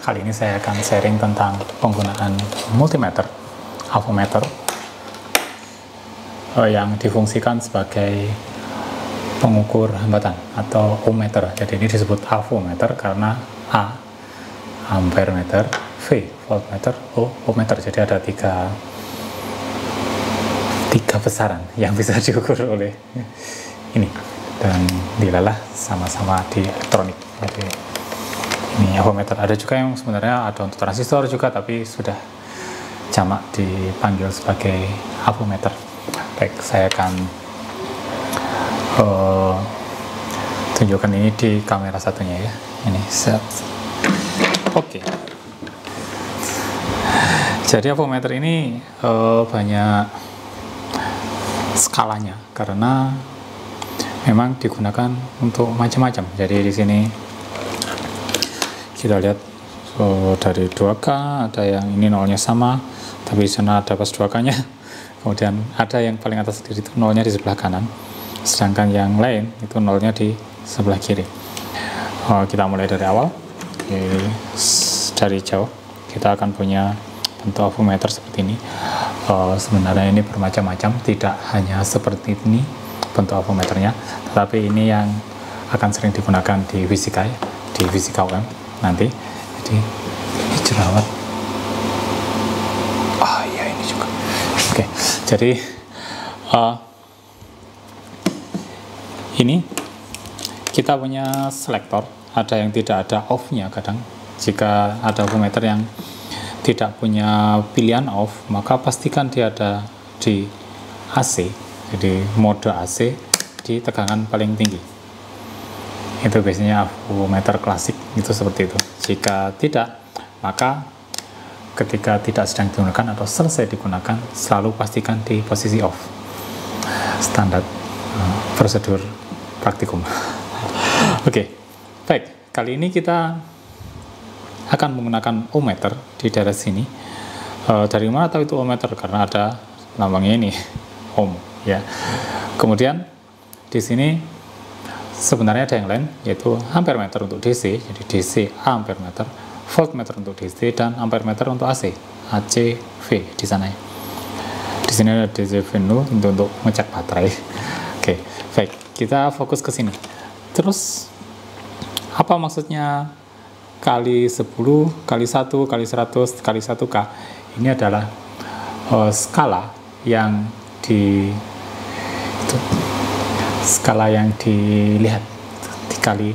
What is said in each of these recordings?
Kali ini saya akan sharing tentang penggunaan multimeter, avometer, yang difungsikan sebagai pengukur hambatan atau ohmmeter. Jadi ini disebut avometer karena A ampere meter, V voltmeter, O ohmmeter. Jadi ada tiga besaran yang bisa diukur oleh ini, dan dilalah sama-sama di elektronik. Jadi ini avometer. Ada juga yang sebenarnya ada untuk transistor juga, tapi sudah jamak dipanggil sebagai avometer. Baik, saya akan tunjukkan ini di kamera satunya ya. Ini set. Oke. Jadi avometer ini banyak skalanya karena memang digunakan untuk macam-macam. Jadi di sini kita lihat dari 2K, ada yang ini nolnya sama tapi di sana ada pas 2K nya, kemudian ada yang paling atas sendiri itu nolnya di sebelah kanan, sedangkan yang lain itu nolnya di sebelah kiri. Kita mulai dari awal. Dari jauh kita akan punya bentuk avometer seperti ini. Sebenarnya ini bermacam-macam, tidak hanya seperti ini bentuk avometernya, tetapi ini yang akan sering digunakan di fisika ya, di fisika UM nanti. Jadi ini jerawat. Iya ini juga. Oke, jadi ini kita punya selektor. Ada yang tidak ada off-nya kadang. Jika ada avometer yang tidak punya pilihan off, maka pastikan dia ada di AC, jadi mode AC di tegangan paling tinggi. Itu biasanya avometer klasik itu seperti itu. Jika tidak, maka ketika tidak sedang digunakan atau selesai digunakan, selalu pastikan di posisi off. Standar prosedur praktikum. Oke, baik. Kali ini kita akan menggunakan ohmmeter di daerah sini. Dari mana tahu itu ohmmeter? Karena ada lambangnya ini, ohm ya. Kemudian di sini sebenarnya ada yang lain, yaitu ampere meter untuk DC, jadi DC ampere meter, voltmeter untuk DC, dan ampere meter untuk AC, ACV di sana ya. Di sini ada DC value untuk ngecek baterai. Oke, baik, kita fokus ke sini. Terus apa maksudnya kali 10, kali 1, kali 100, kali 1K? Ini adalah skala yang dilihat dikali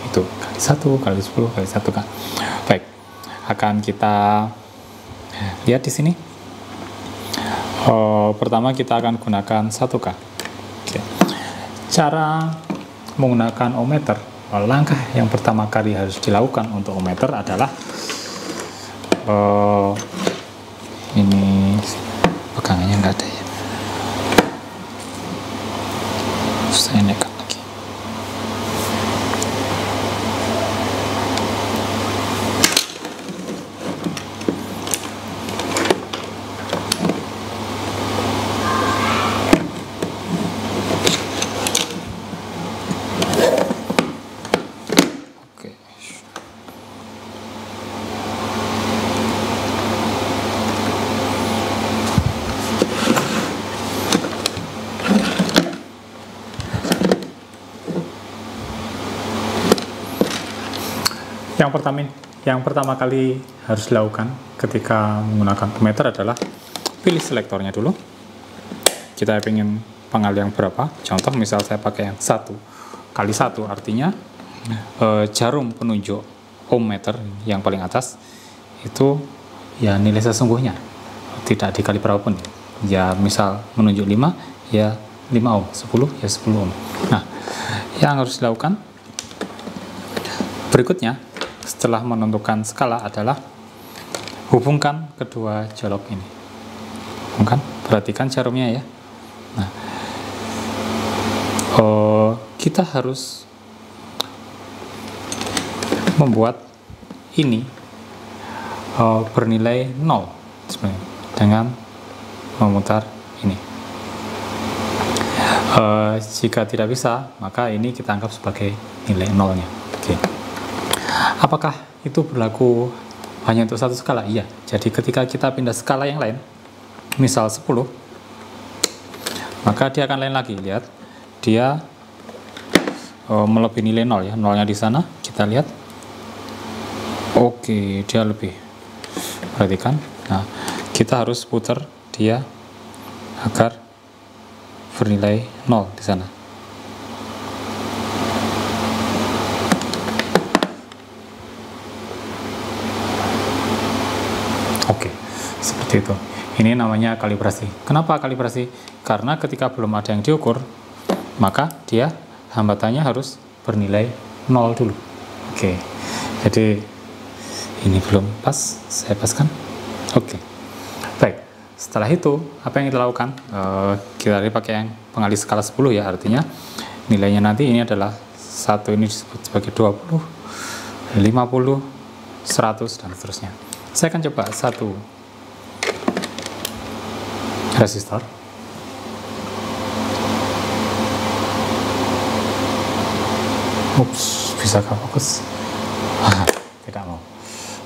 itu, kali 1, kali 10, kali 1K. Baik, akan kita lihat di sini. Pertama kita akan gunakan 1K. Oke. Cara menggunakan ohmmeter, langkah yang pertama kali harus dilakukan untuk ohmmeter adalah ini pegangannya nggak ada ya, saya nekat lagi. Yang pertama kali harus dilakukan ketika menggunakan ohmmeter adalah pilih selektornya dulu. Kita ingin pengalihan berapa? Contoh misal saya pakai yang 1 kali 1, artinya jarum penunjuk ohmmeter yang paling atas itu ya nilai sesungguhnya, tidak dikali berapapun ya. Misal menunjuk 5 ya 5 ohm, 10 ya 10 ohm. Nah, yang harus dilakukan berikutnya setelah menentukan skala adalah hubungkan kedua jolok ini. Hubungkan, perhatikan jarumnya ya. Nah, kita harus membuat ini bernilai 0 sebenarnya dengan memutar ini. Jika tidak bisa, maka ini kita anggap sebagai nilai nolnya. Oke. Apakah itu berlaku hanya untuk satu skala? Iya. Jadi ketika kita pindah skala yang lain, misal 10, maka dia akan lain lagi. Lihat, dia melebihi nilai 0 ya. Nolnya di sana, kita lihat. Oke, dia lebih. Perhatikan. Nah, kita harus putar dia agar bernilai 0 di sana. Oke, seperti itu. Ini namanya kalibrasi. Kenapa kalibrasi? Karena ketika belum ada yang diukur, maka dia hambatannya harus bernilai 0 dulu. Oke, jadi ini belum pas, saya paskan. Oke, baik. Setelah itu, apa yang kita lakukan? Kita pakai yang pengalih skala 10 ya, artinya nilainya nanti ini adalah 1, ini disebut sebagai 20, 50, 100, dan seterusnya. Saya akan coba satu resistor. Ups, bisa gak fokus? Tidak mau.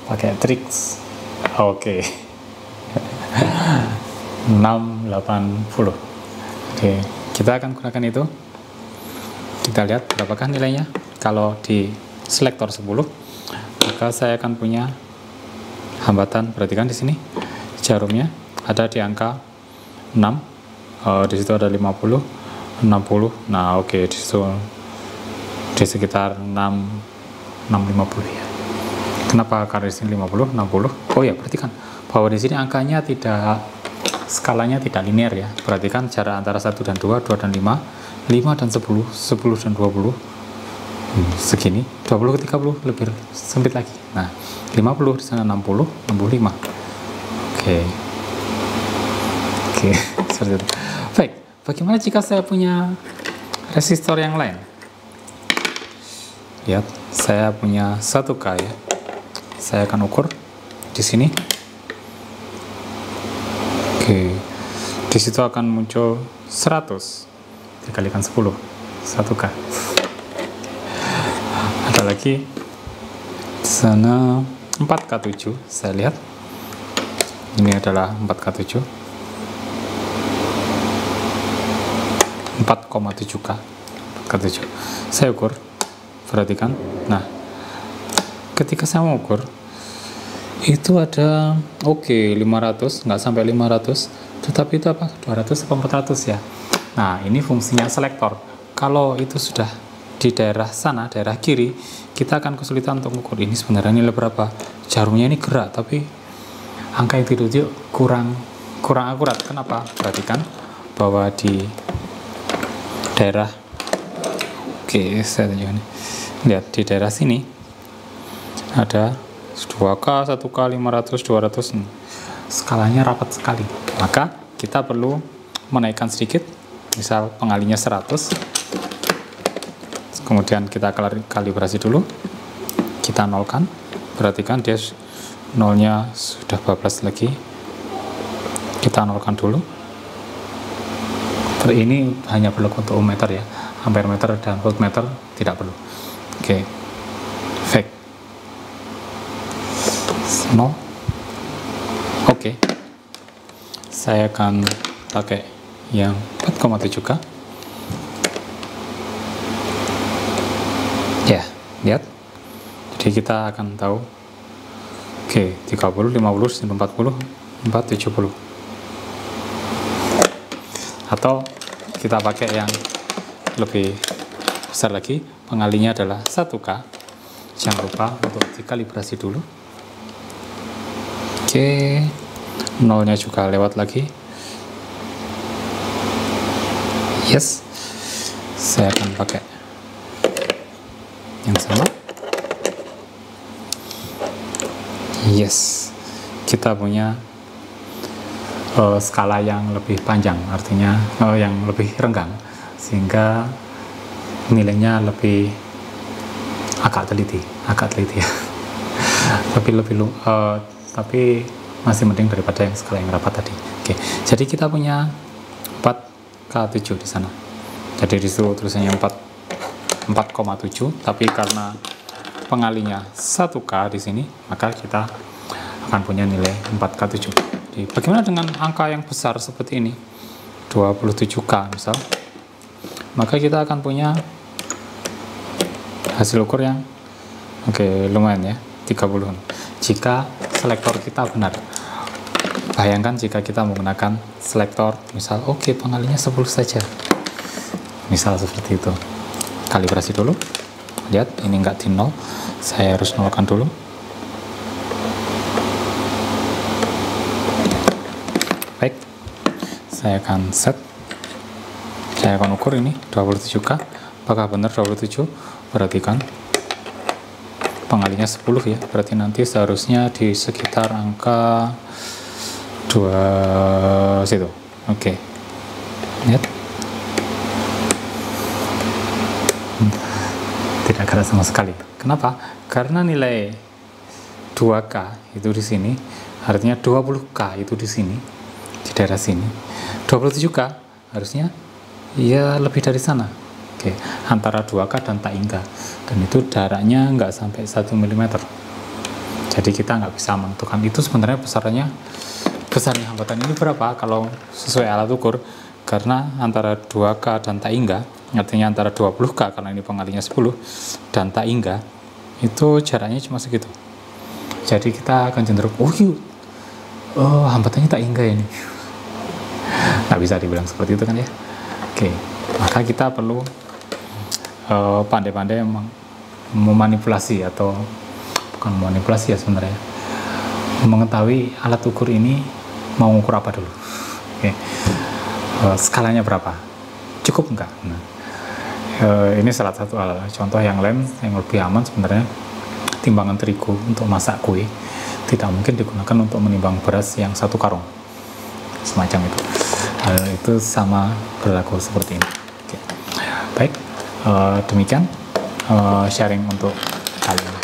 Pakai triks. Oke. 680. Oke, kita akan gunakan itu. Kita lihat berapakah nilainya. Kalau di selektor 10, maka saya akan punya hambatan. Perhatikan di sini jarumnya ada di angka 6. Di situ ada 50, 60. Nah, oke, di situ di sekitar 650 ya. Kenapa? Karena di sini 50, 60. Oh ya, perhatikan bahwa di sini angkanya tidak, skalanya tidak linear ya. Perhatikan jarak antara 1 dan 2, 2 dan 5, 5 dan 10, 10 dan 20. Segini, 20 ke 30 lebih sempit lagi. Nah, 50 di sana 60, 65. Oke. Oke, seperti itu. Baik, bagaimana jika saya punya resistor yang lain? Lihat, saya punya 1K ya. Saya akan ukur di sini. Oke, di situ akan muncul 100 dikalikan 10, 1K. Ada lagi di sana 4K7. Saya lihat ini adalah 4K7, 4,7K, 4K7. Saya ukur, perhatikan. Nah, ketika saya mau ukur itu ada 500, nggak sampai 500, tetapi itu apa, 200 atau 400 ya. Nah, ini fungsinya selektor. Kalau itu sudah di daerah sana, daerah kiri, kita akan kesulitan untuk mengukur ini sebenarnya nilai berapa. Jarumnya ini gerak, tapi angka yang dirujuk kurang akurat. Kenapa? Perhatikan bahwa di daerah, saya tunjukkan. Lihat di daerah sini ada 2K, 1K, 500, 200. Skalanya rapat sekali. Maka kita perlu menaikkan sedikit. Misal pengalinya 100. Kemudian kita kalibrasi dulu. Kita nolkan. Perhatikan dia nolnya sudah bablas lagi. Kita nolkan dulu. Ini hanya berlaku untuk ohmmeter ya. Ampermeter dan voltmeter tidak perlu. Oke. Fake. 0. Oke. Saya akan pakai yang 4,7K. Ya, lihat. Jadi kita akan tahu. Oke, 30, 50, 40, 470. Atau kita pakai yang lebih besar lagi. Pengalinya adalah 1K. Jangan lupa untuk dikalibrasi dulu. Oke, nolnya juga lewat lagi. Yes, saya akan pakai yang sama. Yes, kita punya skala yang lebih panjang, artinya yang lebih renggang, sehingga nilainya lebih agak teliti ya. Tapi masih mending daripada yang skala yang rapat tadi. Oke, jadi kita punya 4K7 di sana. Jadi di situ tulisannya 4,7, tapi karena pengalinya 1K di sini, maka kita akan punya nilai 4K7. Jadi, bagaimana dengan angka yang besar seperti ini, 27K misal, maka kita akan punya hasil ukur yang lumayan ya, 30. Jika selektor kita benar. Bayangkan jika kita menggunakan selektor, misal pengalinya 10 saja, misal seperti itu. Kalibrasi dulu, lihat ini enggak di 0, saya harus nolkan dulu. Baik, saya akan set, saya akan ukur ini 27K, apakah benar 27? Perhatikan pengalinya 10 ya, berarti nanti seharusnya di sekitar angka 2 situ. Lihat, tidak ada sama sekali. Kenapa? Karena nilai 2K itu di sini, artinya 20K itu di sini, di daerah sini. 27K harusnya ya lebih dari sana. Antara 2K dan tak hingga, dan itu jaraknya nggak sampai 1 mm. Jadi kita nggak bisa menentukan itu sebenarnya besarnya hambatan ini berapa kalau sesuai alat ukur, karena antara 2K dan tak hingga, artinya antara 20K karena ini pengalinya 10 dan tak hingga, itu jaraknya cuma segitu. Jadi kita akan cenderung hambatannya tak hingga ini. Nggak bisa dibilang seperti itu kan ya. Maka kita perlu pandai-pandai memanipulasi, atau bukan memanipulasi ya sebenarnya, mengetahui alat ukur ini mau ukur apa dulu. Skalanya berapa, cukup enggak. Ini salah satu contoh yang lain yang lebih aman sebenarnya. Timbangan terigu untuk masak kue tidak mungkin digunakan untuk menimbang beras yang 1 karung, semacam itu. Itu sama berlaku seperti ini. Baik, demikian sharing untuk kali ini.